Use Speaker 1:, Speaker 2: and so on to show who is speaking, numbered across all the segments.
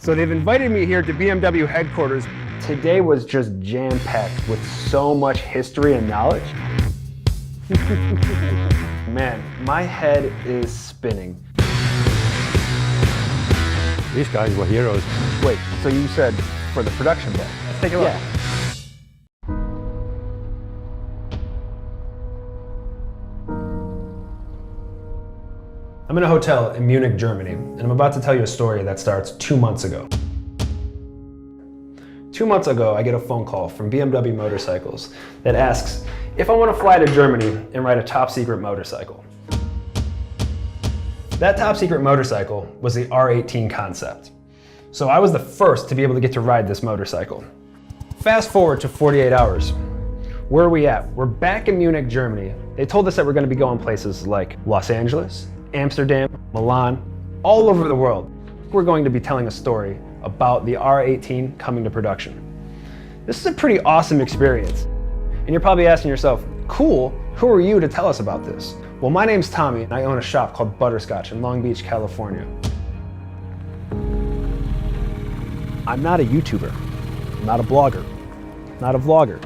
Speaker 1: So they've invited me here to BMW headquarters. Today was just jam-packed with so much history and knowledge. Man, my head is spinning.
Speaker 2: These guys were heroes.
Speaker 1: Wait, so you said for the production ball? Let's take a look.
Speaker 2: Yeah.
Speaker 1: I'm in a hotel in Munich, Germany, and I'm about to tell you a story that starts 2 months ago. 2 months ago, I get a phone call from BMW Motorcycles that asks if I want to fly to Germany and ride a top secret motorcycle. That top secret motorcycle was the R18 concept. So I was the first to be able to get to ride this motorcycle. Fast forward to 48 hours. Where are we at? We're back in Munich, Germany. They told us that we're going to be going places like Los Angeles, Amsterdam, Milan, all over the world. We're going to be telling a story about the R18 coming to production. This is a pretty awesome experience. And you're probably asking yourself, cool, who are you to tell us about this? Well, my name's Tommy, and I own a shop called Butterscotch in Long Beach, California. I'm not a YouTuber, I'm not a blogger, not a vlogger.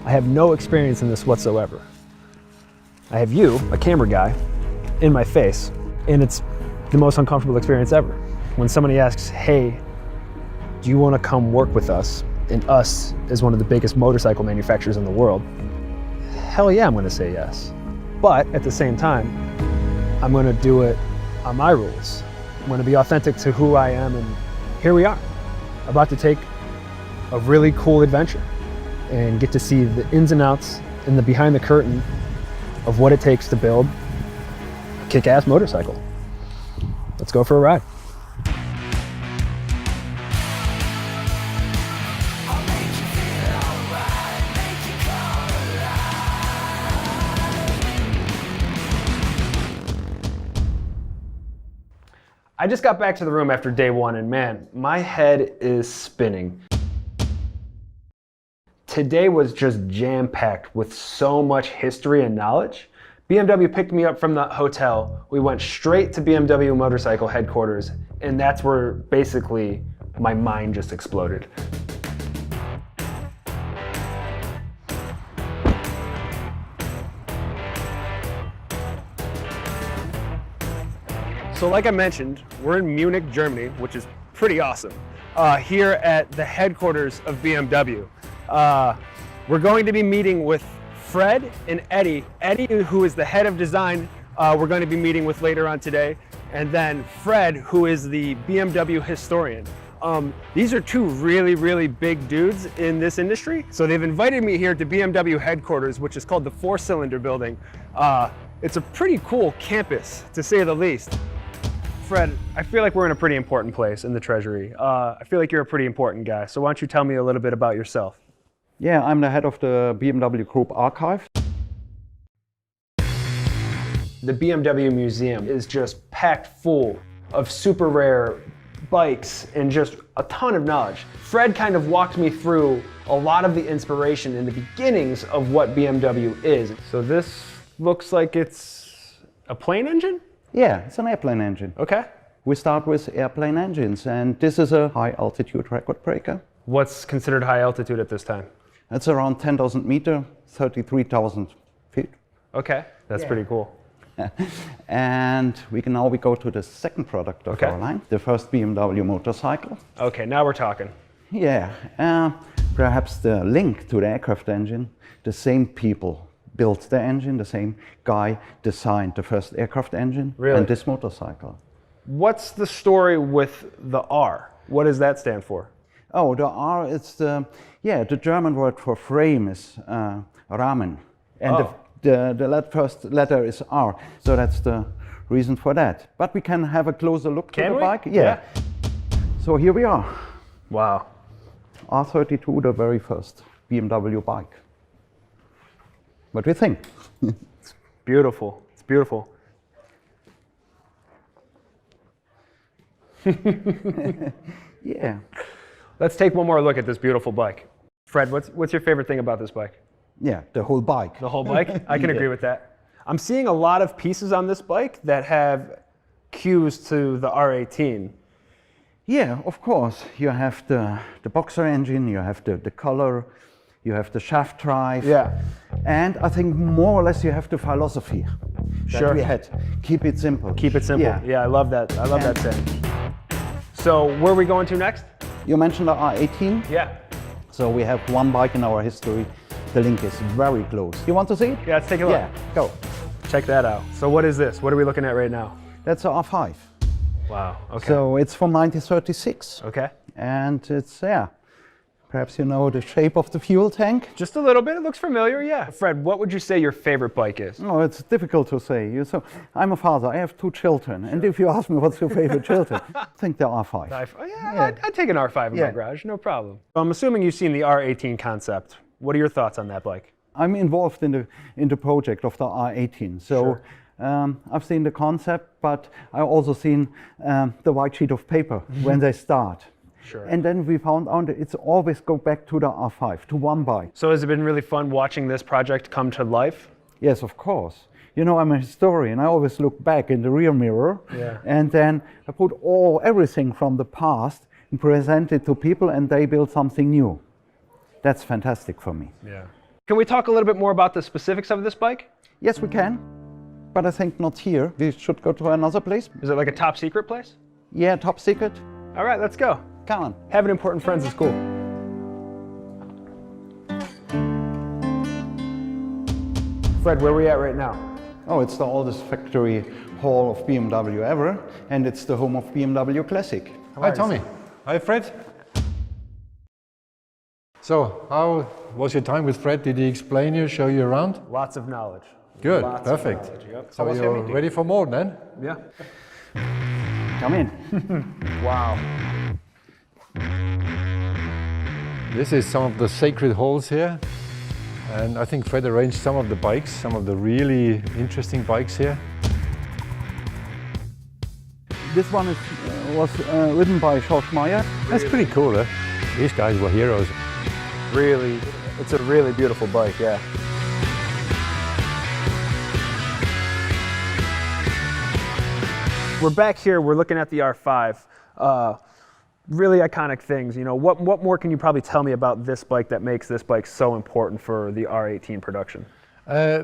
Speaker 1: I have no experience in this whatsoever. I have you, a camera guy, in my face, and it's the most uncomfortable experience ever. When somebody asks, hey, do you want to come work with us? And us is one of the biggest motorcycle manufacturers in the world. Hell yeah, I'm going to say yes. But at the same time, I'm going to do it on my rules. I'm going to be authentic to who I am, and here we are, about to take a really cool adventure and get to see the ins and outs and the behind the curtain of what it takes to build a kick-ass motorcycle. Let's go for a ride. I just got back to the room after day one, and man, my head is spinning. Today was just jam-packed with so much history and knowledge. BMW picked me up from the hotel. We went straight to BMW Motorcycle headquarters, and that's where basically my mind just exploded. So like I mentioned, we're in Munich, Germany, which is pretty awesome, here at the headquarters of BMW. We're going to be meeting with Fred and Eddie. Eddie, who is the head of design, we're going to be meeting with later on today. And then Fred, who is the BMW historian. These are two really, really big dudes in this industry. So they've invited me here to BMW headquarters, which is called the Four Cylinder Building. It's a pretty cool campus, to say the least. Fred, I feel like we're in a pretty important place in the Treasury. I feel like you're a pretty important guy. So why don't you tell me a little bit about yourself?
Speaker 3: Yeah, I'm the head of the BMW Group Archive.
Speaker 1: The BMW Museum is just packed full of super rare bikes and just a ton of knowledge. Fred kind of walked me through a lot of the inspiration and the beginnings of what BMW is. So this looks like it's a plane engine?
Speaker 3: Yeah, it's an airplane engine.
Speaker 1: Okay.
Speaker 3: We start with airplane engines, and this is a high altitude record breaker.
Speaker 1: What's considered high altitude at this time?
Speaker 3: It's around 10,000 meters, 33,000 feet.
Speaker 1: Okay, that's pretty cool.
Speaker 3: And we go to the second product of our line, the first BMW motorcycle.
Speaker 1: Okay, now we're talking.
Speaker 3: Yeah, perhaps the link to the aircraft engine, the same people built the engine, the same guy designed the first aircraft engine and this motorcycle. What's
Speaker 1: the story with the R? What does that stand for?
Speaker 3: Oh, the R, it's the German word for frame is Rahmen. And the first letter is R, so that's the reason for that. But we can have a closer look to the bike. Yeah. So here we are.
Speaker 1: Wow.
Speaker 3: R32, the very first BMW bike. What do you think?
Speaker 1: It's beautiful. It's beautiful.
Speaker 3: Yeah.
Speaker 1: Let's take one more look at this beautiful bike. Fred, what's your favorite thing about this bike?
Speaker 3: Yeah, the whole bike.
Speaker 1: The whole bike? I can agree with that. I'm seeing a lot of pieces on this bike that have cues to the R18.
Speaker 3: Yeah, of course. You have the boxer engine, you have the color, you have the shaft drive.
Speaker 1: Yeah.
Speaker 3: And I think more or less you have the philosophy
Speaker 1: Sure.
Speaker 3: that we had. Keep it simple.
Speaker 1: Keep it simple. Yeah, I love that. I love that saying. So where are we going to next?
Speaker 3: You mentioned the R18.
Speaker 1: Yeah.
Speaker 3: So we have one bike in our history. The link is very close. You want to see it?
Speaker 1: Yeah, let's take a look.
Speaker 3: Yeah, go.
Speaker 1: Check that out. So what is this? What are we looking at right now?
Speaker 3: That's the R5.
Speaker 1: Wow. Okay.
Speaker 3: So it's from 1936.
Speaker 1: Okay.
Speaker 3: And it's, yeah, perhaps you know the shape of the fuel tank.
Speaker 1: Just a little bit. It looks familiar. Yeah. Fred, what would you say your favorite bike is?
Speaker 3: Oh, it's difficult to say. So I'm a father. I have 2 children. And if you ask me what's your favorite children, I think the R5.
Speaker 1: I'd take an R5 in my garage. No problem. I'm assuming you've seen the R18 concept. What are your thoughts on that bike?
Speaker 3: I'm involved in the project of the R18. So.
Speaker 1: Sure.
Speaker 3: I've seen the concept, but I've also seen the white sheet of paper when they start.
Speaker 1: Sure.
Speaker 3: And then we found out that it's always go back to the R5, to one bike.
Speaker 1: So has it been really fun watching this project come to life?
Speaker 3: Yes, of course. You know, I'm a historian. I always look back in the rear mirror, and then I put everything from the past and present it to people, and they build something new. That's fantastic for me.
Speaker 1: Yeah. Can we talk a little bit more about the specifics of this bike?
Speaker 3: Yes, we can. But I think not here. We should go to another place.
Speaker 1: Is it like a top secret place?
Speaker 3: Yeah, top secret.
Speaker 1: All right, let's go.
Speaker 3: Come on.
Speaker 1: Having important friends is cool. Fred, where are we at right now?
Speaker 3: Oh, it's the oldest factory hall of BMW ever, and it's the home of BMW Classic.
Speaker 2: Hi, Tommy. Hi, Fred. So, how was your time with Fred? Did he explain you, show you around?
Speaker 1: Lots of knowledge.
Speaker 2: Good,
Speaker 1: Lots of
Speaker 2: perfect.
Speaker 1: knowledge, yep.
Speaker 2: So you're ready for more then?
Speaker 1: Yeah.
Speaker 3: Come in.
Speaker 1: Wow.
Speaker 2: This is some of the sacred halls here. And I think Fred arranged some of the bikes, some of the really interesting bikes here.
Speaker 3: This one was ridden by George Meyer.
Speaker 2: That's pretty cool, eh? These guys were heroes.
Speaker 1: Really, it's a really beautiful bike, yeah. We're back here, we're looking at the R5. Really iconic things. You know, what more can you probably tell me about this bike that makes this bike so important for the R18 production?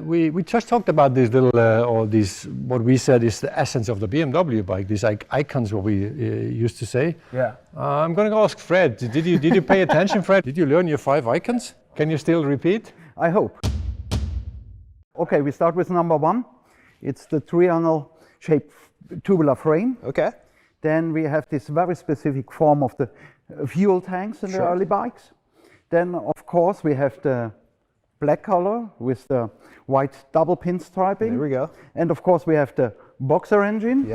Speaker 2: We just talked about these little, or these, what we said is the essence of the BMW bike, these icons, what we used to say.
Speaker 1: Yeah.
Speaker 2: I'm going to ask Fred, did you pay attention, Fred? Did you learn your 5 icons? Can you still repeat?
Speaker 3: I hope. Okay, we start with number 1. It's the triangle shaped tubular frame.
Speaker 1: Okay.
Speaker 3: Then we have this very specific form of the fuel tanks in the early bikes. Then, of course, we have the black color with the white double pinstriping.
Speaker 1: There we go.
Speaker 3: And of course, we have the boxer engine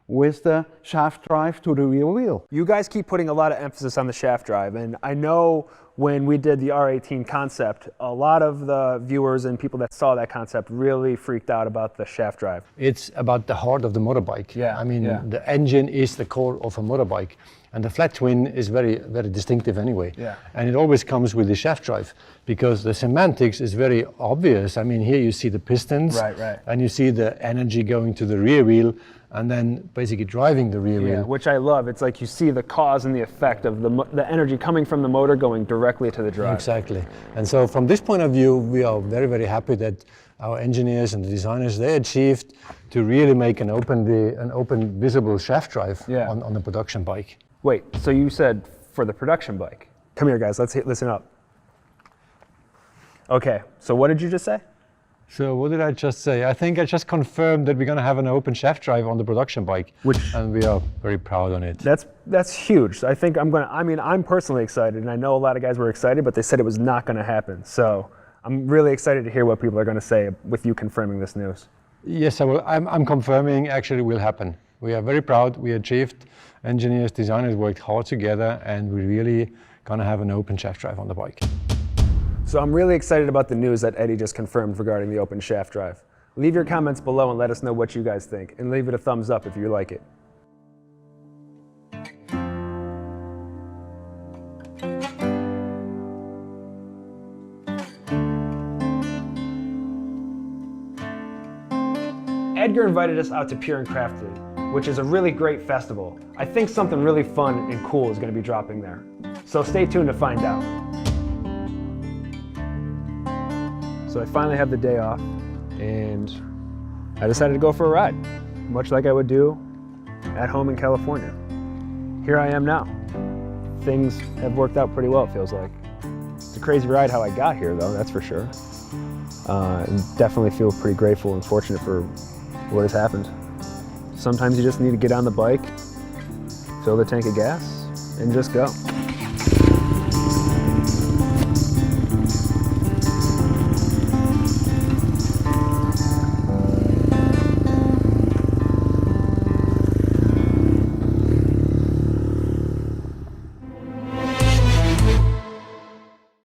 Speaker 3: with the shaft drive to the rear wheel.
Speaker 1: You guys keep putting a lot of emphasis on the shaft drive, and I know when we did the R18 concept, a lot of the viewers and people that saw that concept really freaked out about the shaft drive.
Speaker 2: It's about the heart of the motorbike.
Speaker 1: Yeah,
Speaker 2: I mean,
Speaker 1: yeah.
Speaker 2: the engine is the core of a motorbike. And the flat twin is very, very distinctive anyway.
Speaker 1: Yeah.
Speaker 2: And it always comes with the shaft drive because the semantics is very obvious. I mean, here you see the pistons,
Speaker 1: right.
Speaker 2: And you see the energy going to the rear wheel and then basically driving the rear wheel.
Speaker 1: Which I love. It's like you see the cause and the effect of the energy coming from the motor going directly to the drive.
Speaker 2: Exactly. And so from this point of view, we are very, very happy that our engineers and the designers, they achieved to really make an open visible shaft drive on the production bike.
Speaker 1: Wait, so you said for the production bike. Come here, guys, let's listen up. Okay, so what did you just say?
Speaker 2: So what did I just say? I think I just confirmed that we're going to have an open shaft drive on the production bike, and we are very proud on it.
Speaker 1: That's huge. I think I'm personally excited, and I know a lot of guys were excited, but they said it was not going to happen. So I'm really excited to hear what people are going to say with you confirming this news.
Speaker 2: Yes, I'm confirming actually it will happen. We are very proud. We achieved. Engineers, designers worked hard together, and we're really going to have an open shaft drive on the bike.
Speaker 1: So I'm really excited about the news that Eddie just confirmed regarding the open shaft drive. Leave your comments below and let us know what you guys think, and leave it a thumbs up if you like it. Edgar invited us out to Pure and Crafted which is a really great festival. I think something really fun and cool is going to be dropping there. So stay tuned to find out. So I finally have the day off, and I decided to go for a ride, much like I would do at home in California. Here I am now. Things have worked out pretty well, it feels like. It's a crazy ride how I got here, though, that's for sure. And definitely feel pretty grateful and fortunate for what has happened. Sometimes you just need to get on the bike, fill the tank of gas, and just go.